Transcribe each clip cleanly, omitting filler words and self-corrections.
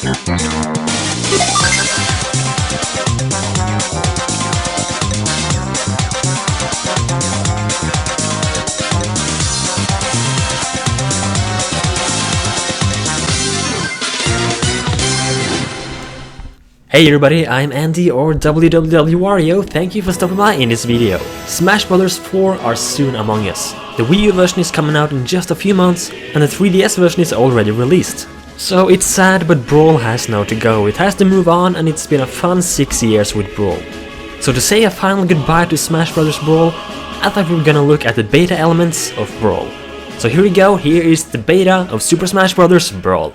Hey everybody, I'm Andy or WWW Thank you for stopping by in this video. Smash Bros. 4 are soon among us. The Wii U version is coming out in just a few months and the 3DS version is already released. So it's sad, but Brawl has now to go. It has to move on and it's been a fun 6 years with Brawl. So to say a final goodbye to Smash Bros. Brawl, I thought we were gonna look at the beta elements of Brawl. So here we go, here is the beta of Super Smash Bros. Brawl.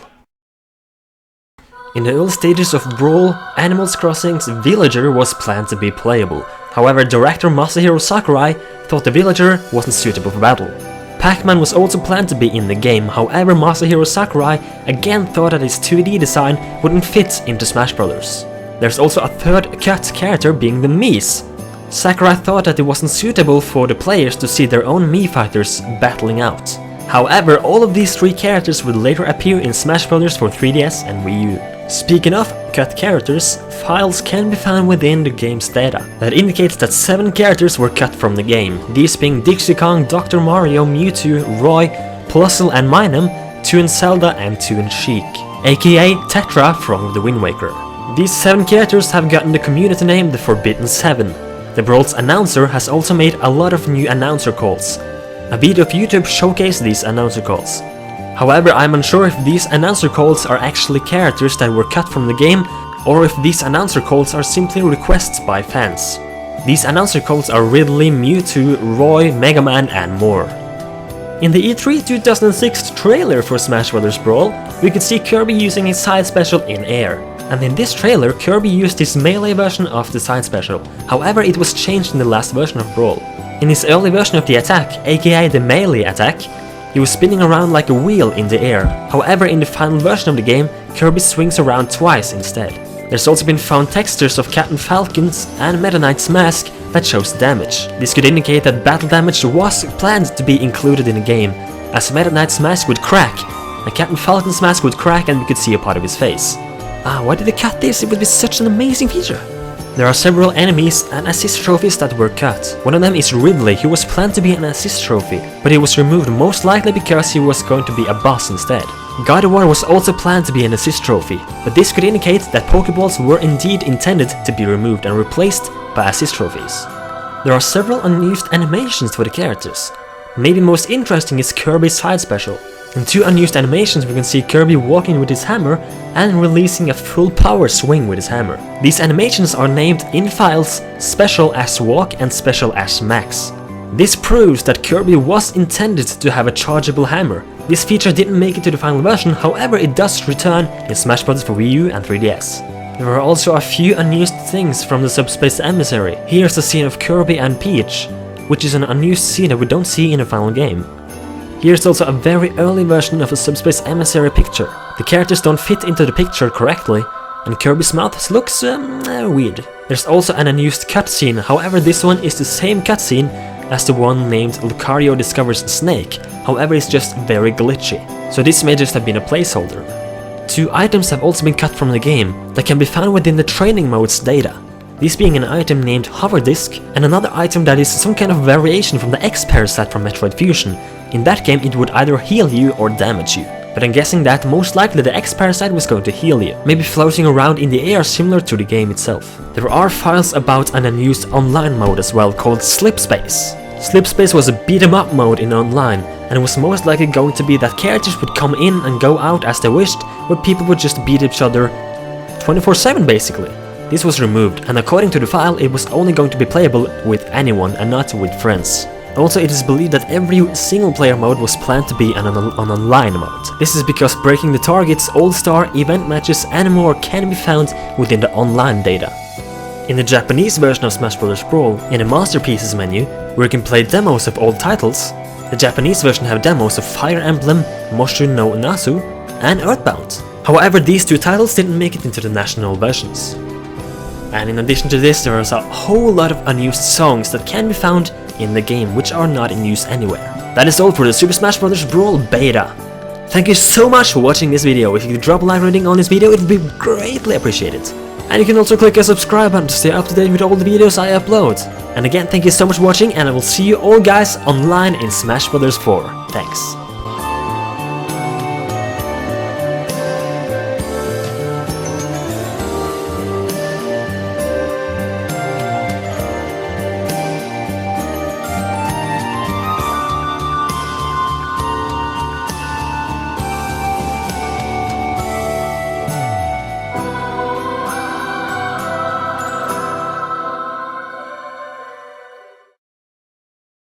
In the early stages of Brawl, Animal Crossing's Villager was planned to be playable. However, director Masahiro Sakurai thought the Villager wasn't suitable for battle. Pac-Man was also planned to be in the game, however Masahiro Sakurai again thought that his 2D design wouldn't fit into Smash Bros. There's also a third cut character being the Miis. Sakurai thought that it wasn't suitable for the players to see their own Mii fighters battling out. However, all of these three characters would later appear in Smash Bros. For 3DS and Wii U. Speaking of cut characters, files can be found within the game's data that indicates that 7 characters were cut from the game, these being Dixie Kong, Dr. Mario, Mewtwo, Roy, Plusle and Minun, Toon Zelda and Toon Sheik, aka Tetra from the Wind Waker. These 7 characters have gotten the community name the Forbidden 7. The Brawl's announcer has also made a lot of new announcer calls. A video of YouTube showcased these announcer calls. However, I'm unsure if these announcer calls are actually characters that were cut from the game, or if these announcer calls are simply requests by fans. These announcer calls are Ridley, Mewtwo, Roy, Mega Man and more. In the E3 2006 trailer for Smash Bros. Brawl, we could see Kirby using his side special in air. And in this trailer, Kirby used his melee version of the side special, however it was changed in the last version of Brawl. In his early version of the attack, aka the melee attack, he was spinning around like a wheel in the air. However, in the final version of the game, Kirby swings around twice instead. There's also been found textures of Captain Falcon's and Meta Knight's mask that shows damage. This could indicate that battle damage was planned to be included in the game, as Meta Knight's mask would crack, and Captain Falcon's mask would crack and we could see a part of his face. Why did they cut this? It would be such an amazing feature. There are several enemies and assist trophies that were cut. One of them is Ridley, who was planned to be an assist trophy, but he was removed most likely because he was going to be a boss instead. Gardevoir was also planned to be an assist trophy, but this could indicate that Pokeballs were indeed intended to be removed and replaced by assist trophies. There are several unused animations for the characters. Maybe most interesting is Kirby's side special. In 2 unused animations we can see Kirby walking with his hammer and releasing a full power swing with his hammer. These animations are named in files Special as Walk and Special as Max. This proves that Kirby was intended to have a chargeable hammer. This feature didn't make it to the final version, however it does return in Smash Bros. For Wii U and 3DS. There are also a few unused things from the Subspace Emissary. Here's the scene of Kirby and Peach, which is an unused scene that we don't see in the final game. Here's also a very early version of a Subspace Emissary picture. The characters don't fit into the picture correctly, and Kirby's mouth looks weird. There's also an unused cutscene, however this one is the same cutscene as the one named Lucario Discovers Snake, however it's just very glitchy, so this may just have been a placeholder. 2 items have also been cut from the game that can be found within the training mode's data. This being an item named Hover Disc, and another item that is some kind of variation from the X-Parasite from Metroid Fusion. In that game it would either heal you or damage you, but I'm guessing that most likely the X-Parasite was going to heal you, maybe floating around in the air similar to the game itself. There are files about an unused online mode as well called Slipspace. Slipspace was a beat 'em up mode in online, and it was most likely going to be that characters would come in and go out as they wished, where people would just beat each other 24/7 basically. This was removed, and according to the file it was only going to be playable with anyone and not with friends. Also, it is believed that every single-player mode was planned to be an online mode. This is because breaking the targets, all-star, event matches and more can be found within the online data. In the Japanese version of Smash Bros. Brawl, in the Masterpieces menu, where you can play demos of old titles, the Japanese version have demos of Fire Emblem, Moshu no Nasu, and Earthbound. However, these 2 titles didn't make it into the national versions. And in addition to this, there is a whole lot of unused songs that can be found in the game, which are not in use anywhere. That is all for the Super Smash Bros. Brawl beta. Thank you so much for watching this video. If you could drop a like rating on this video, it would be greatly appreciated. And you can also click a subscribe button to stay up to date with all the videos I upload. And again, thank you so much for watching, and I will see you all guys online in Smash Bros. 4. Thanks.